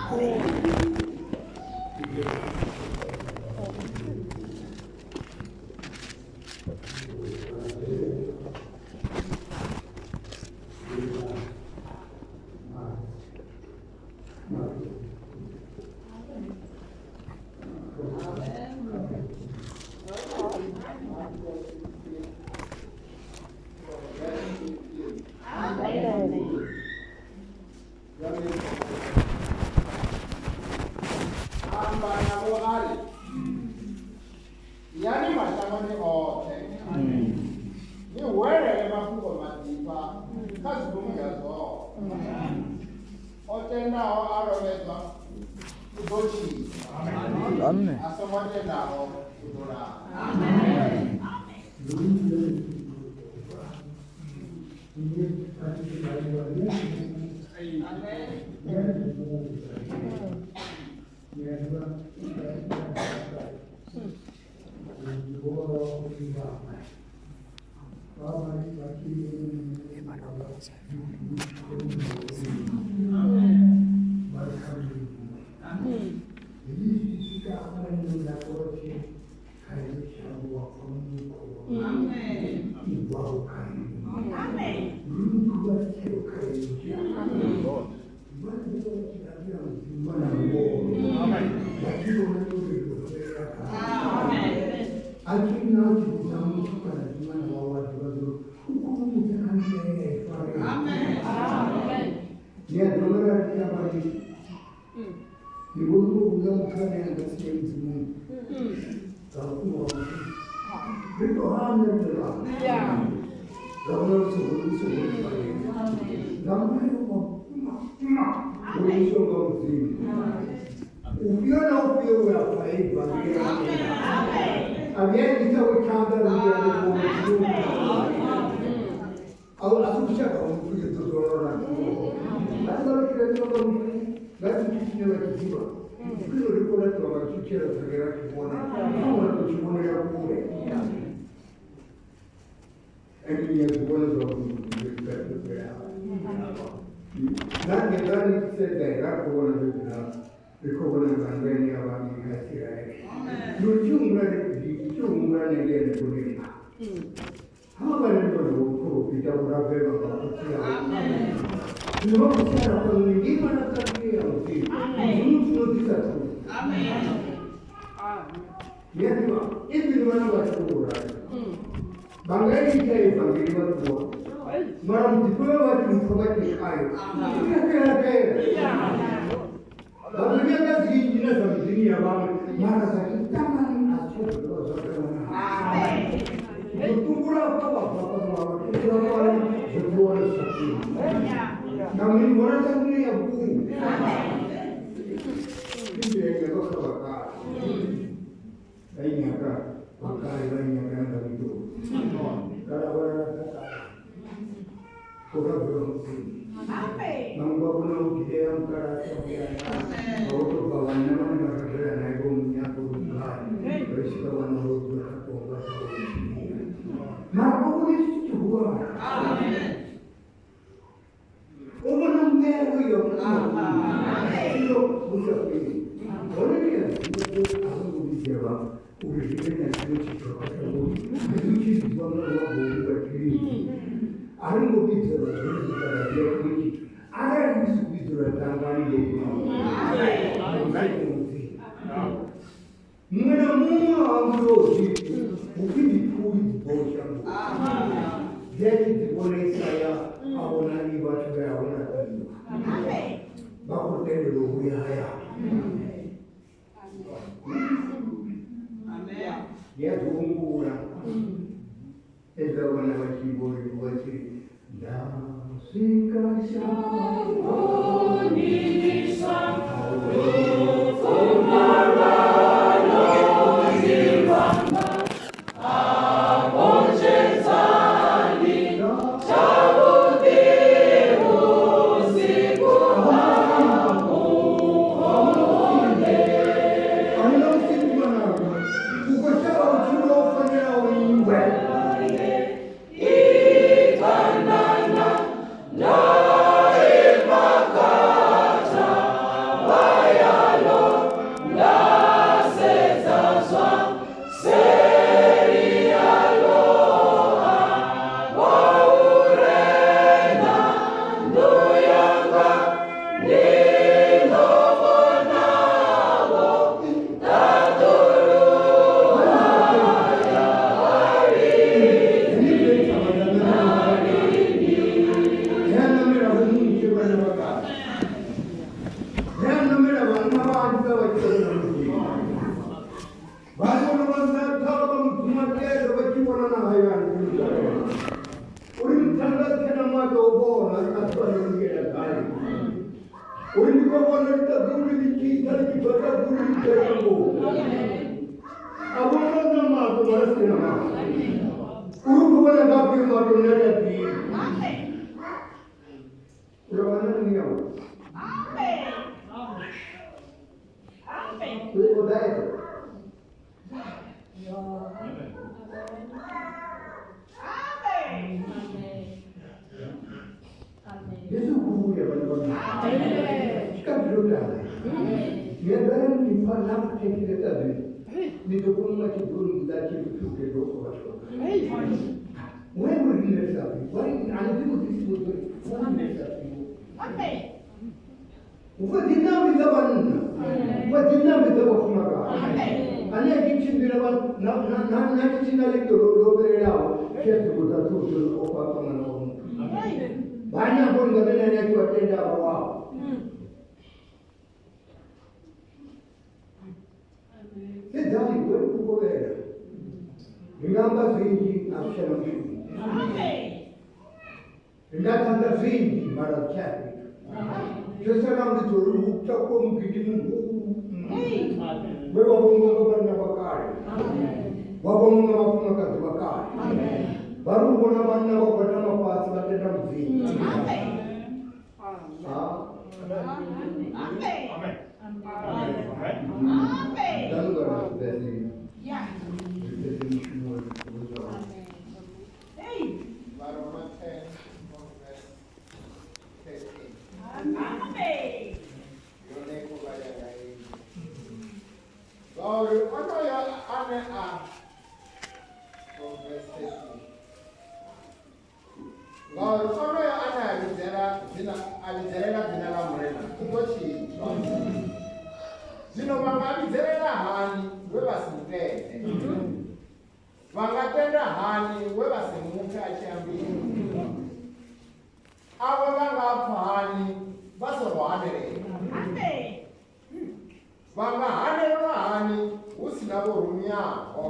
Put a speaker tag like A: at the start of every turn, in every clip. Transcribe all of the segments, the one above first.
A: Bye. Baruni che vanno a casa. Non me la vanno avanti da vanno avanti come dove ci vogliono andare. Ora tanto non ma dopo la storia di Italia. Ora mi vuole da dove di città di porta di tempo. Avevano amato la sera. Uno vuole da più ma non è più. Amen. Ora andiamo. Amen. Amen. Quello detto. Amen. Gesù curia per noi. Scapolare. Mi avevano in parlato che ti detto. Mi dopo una che tu da che più che dopo la scuola. When we read something, why I do this with one Amen. What did not be the work of my God? And I teach you about not lo verrà, certo da tutto ho fatto una norma. Vai a poi da bene ne tu attenda a wow. E dai quel povero. In gamba figli a cielo. Amen. Enggak tanda figli marat cari. Sekarang itu cak pun bikin bawa bunga bakar. Bawa bunga bakar. Baru bunga bakar nama pas kata nama figli. Amen. Lalu kalau dari ya. Zino vangavizerera hani wevasimutete vangatenda hani wevasimuta achiambira avo vangapfa hani vasorwanerera vangahanerwa hani usina vorumyako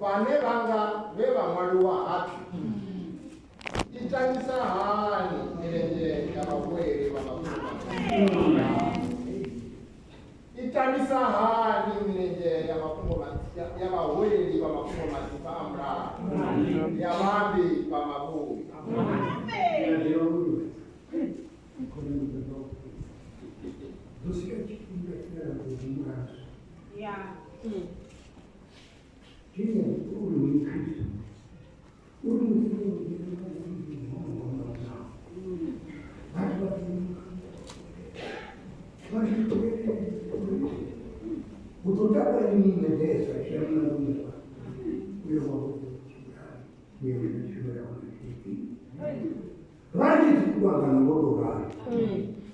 A: vane vanga vevamwari wahapi itangisa hani mirenje yavawere vangakuma itangisa hani mirenje yavawere vamakumo mazipamra yavambi vamabuvi Butuntava di me destra, c'era una lunga. Io ho io mi giuravo di Raggi di qua vanno loro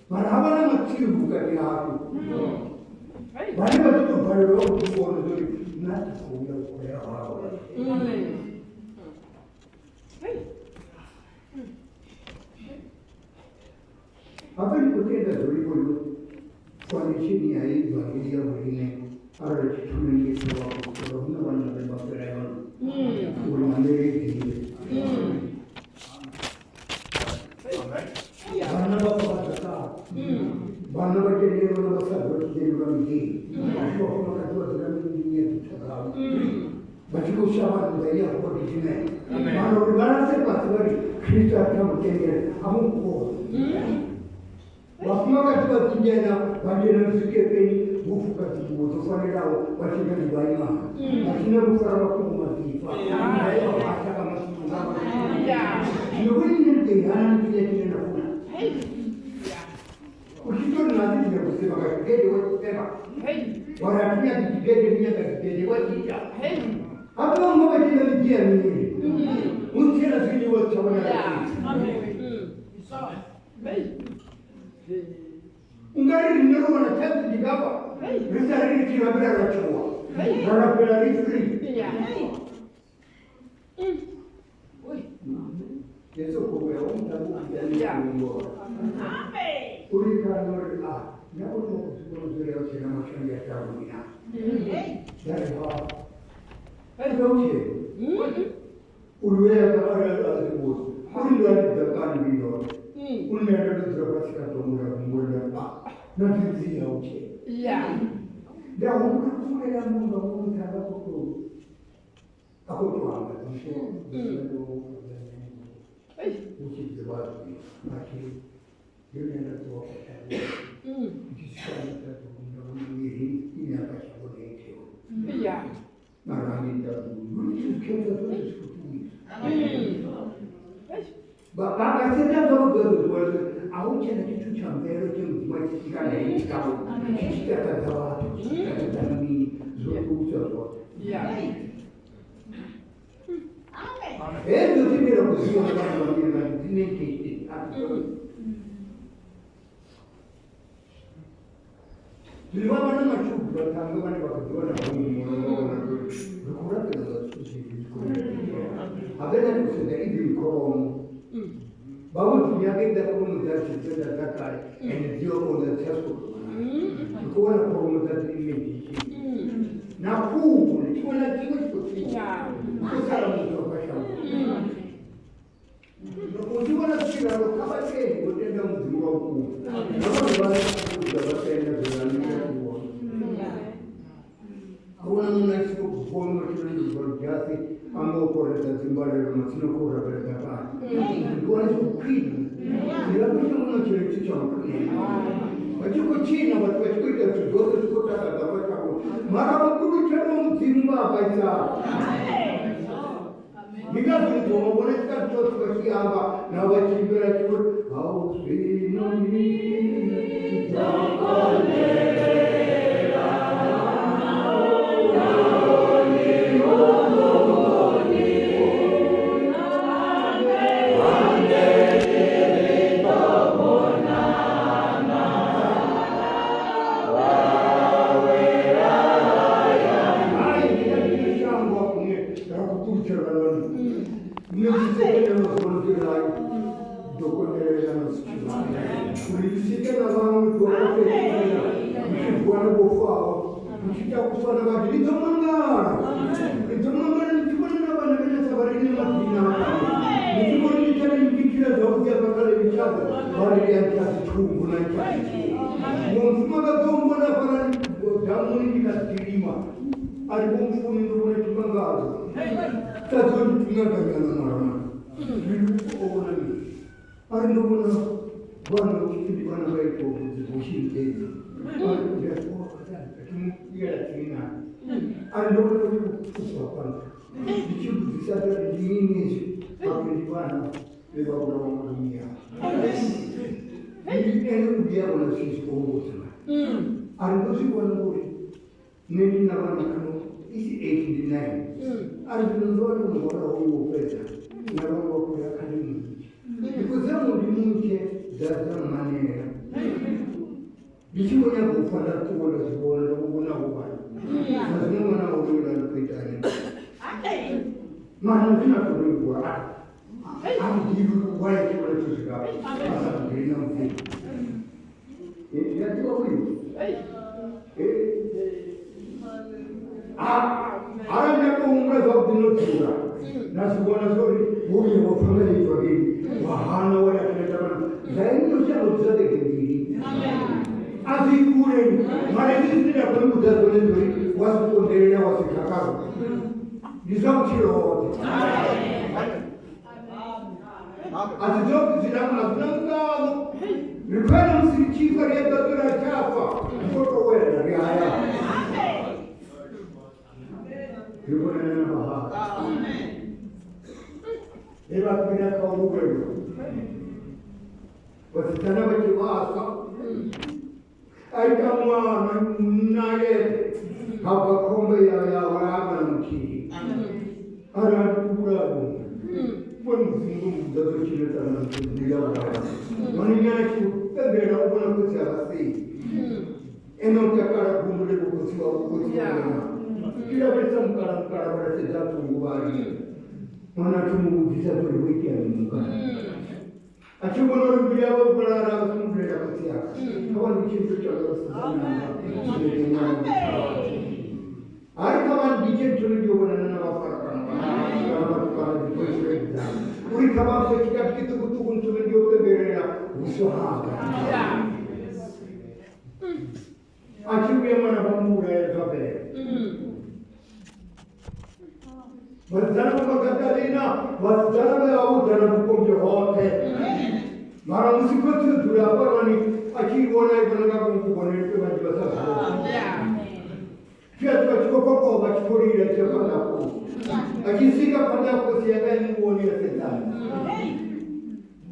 A: ma la vanno a tirare buca di acqua. Ma io tutto fare loro di buono dove nata fuori quella parola. Avevi potuto dare quello quando ci mi hai io marine allora ci sono in questo non vanno per battere un mandere di vanno dopo la vanno a vedere una cosa di un di sono una cosa di niente ma ci usciamo da io poi di me ma non guardate quattro Cristo abbiamo che a un po' Waktu kita tinggal bagian sikit ini buku kaki buku soalnya tahu masih kan dibayar, masih nak buka waktu masih, saya baca kan masih nama. Jadi ini dengan kita tidak nak. Usitu nanti tidak boleh pakai kita dua tema. Orangnya kita dia kita dua tidak. Apa yang mau kita dia ni? Mungkin asal dua cawan lagi. Ungari rinero mana tete di gaba. Rizari di rabira rachoa. Rara pela rizri. 계속 보고요. 온다고 기다리는 거. 우리 가는 나보고 수고는 소리가 제가 막상 했다고 그냥. 내가 이렇게 우리 왜 가가지고 우리 애들 가는 비도 우리 애들 들어가서 동물하고 몰라. 나 드디어 오케이. 내가 오늘 꿈에라 뭔가 오늘 다가보고 아고 좋아하거든. 우리 들어와서 마치 연애를 또 하고 디스카운트도 너무 일이 이나까지 보내요. 나랑이다도 우리 교회에서 Bapak saya tahu betul aku cina cucu campur tu macam sekarang ni kau kita tahu kita ni zutu zutu. Itu sih dia orang semua orang ini kita. Di mana mana macam bertanggung mana bagai dua orang berkurang dengan susi ada yang sudah itu korom. Bagus penyakit dan komunitas itu datang energi komunitas itu. Komunitas komunitas ini. Naku, itu lagi itu. Kita harus berpasang. Untuk mana sih kalau kapan sih kita dalam dua buku. Kapan mana kita dapat energi dalam dua buku. Kawan mana sih komunitas itu berjasa. Amo corre da zimbare ma sino corre per da parte. Buone su qui. La cosa non c'è ci sono. Ma tu cucina ma tu qui da tu dove tu da qua. Ma la tu c'è un zimba paisa. Mica tu non vuole stare tutto così ava, na va ci per tu. Au si non mi mwanatumuvisa tuli wiki ya Mungu. Achimbono mbiyabo kulala kumulera kutyaka. Kabani kintu kyalosana. Ari kabani kintu ndiyobona n'abafarakana. N'abafarakana dikosheza. Uri kabani kikati kitukutuku ndiyobeberera usohanga. Achimbiye mwana bamura yakabere. Wazana Magdalena, wazana yaudana bukombe hote. Mara musikotu durabani akiona ibona kumukubona kwa jibasa. Pia tukachukua bachikorira chakana ko. Akisika panda ko siaga ni muone setani.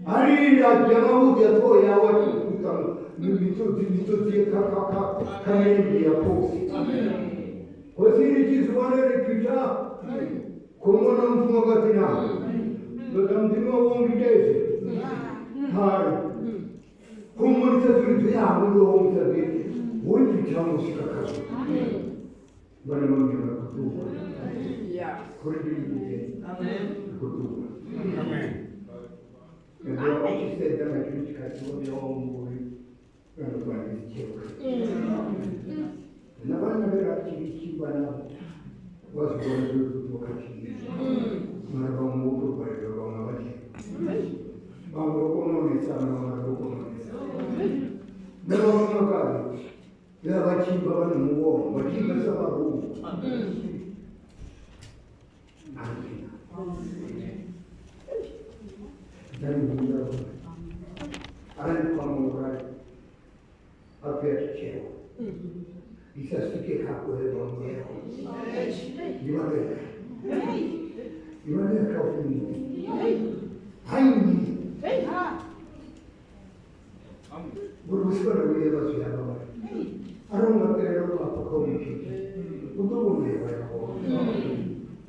A: Ari la jamaa ya to ya watu kama mito kaka kameni ya posi. Wasiri jiswane rekita. Como não foi vacinado? Nós temos uma longa ideia. Como não se fez a longa ideia? Hoje ficamos cá. Agora não me lembro tudo. Amém. Amém. Eu acho que você dá uma crítica sobre o homem. Eu não vou dizer. Na verdade, que was going to look at you. Marabang mo pa rin ang mga bali. Bago ko nung isa na bago ko nung isa. Dalawang mga kami. Kaya bachi ba ba ng muwong? Bachi ba sa bago? Amin. Dahil hindi ako. Alam ko ang mga apet siya. Isa sige kako e bangero. Gimana kau ini? Hai. Guru sekolah dia masih ada. Arang materi apa kau mungkin? Untuk boleh bayar.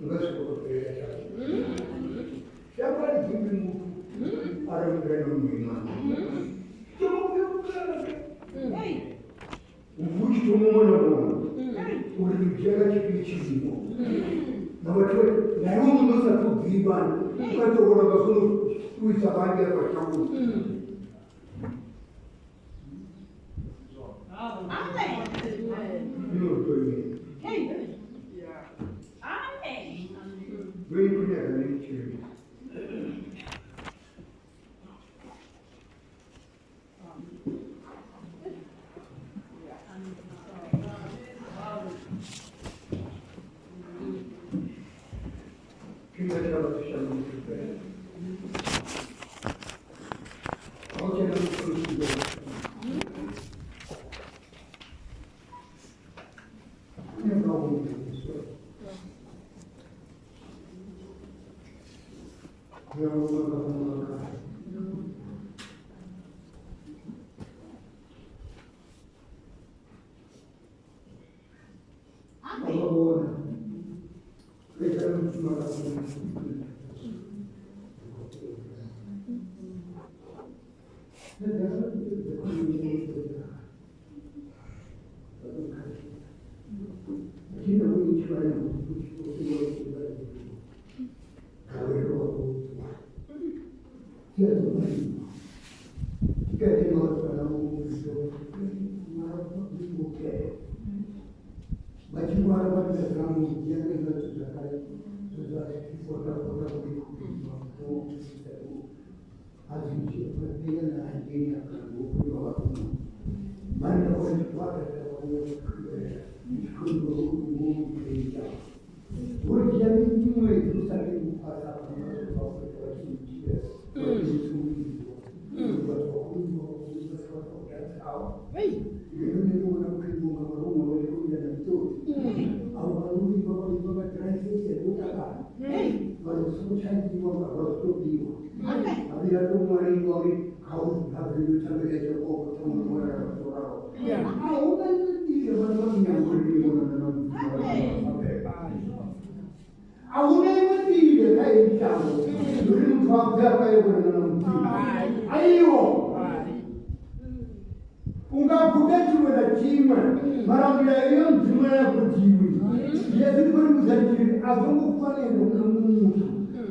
A: Enggak sekolah dia. Siapa yang bimbingmu? Arang berenung gimana? Uvuki tumumona mwana, uri mjega chikichimo. Na watu na yumu nusa tu vibani, kato kona basunu uisabandi ya kwa changu. Amen. Ndio toye. Amen. Wewe kuja kani chiri.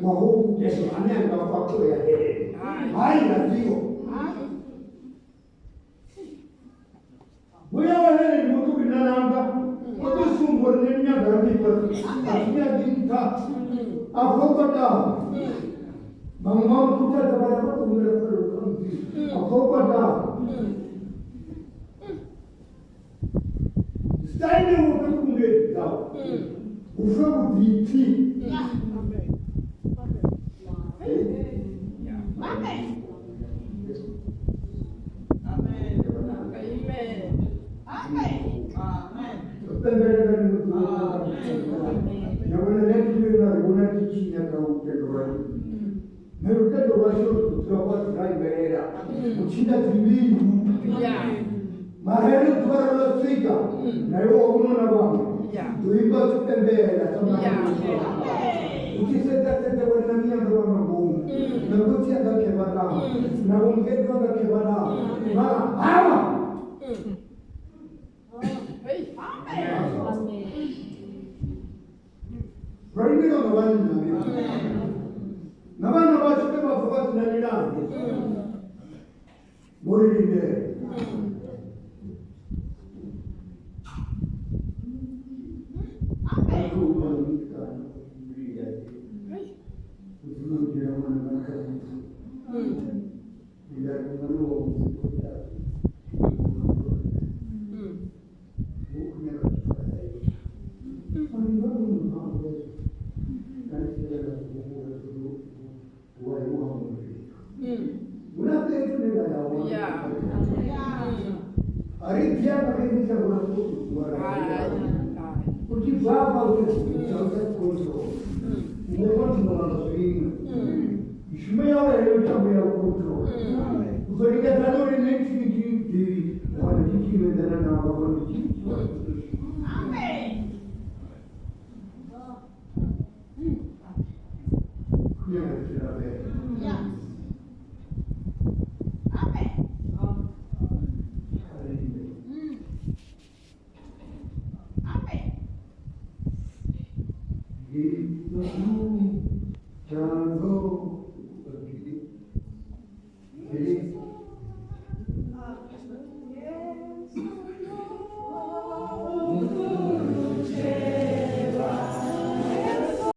A: mahofu ananga kwako ya hele hai na dio wewe hele ni mtu binananga mtu sumbo ni nyaga ni atia dinta afokota mama kuta tabara kwa tumela kwa afokota staili ukakunge dao ufamu biti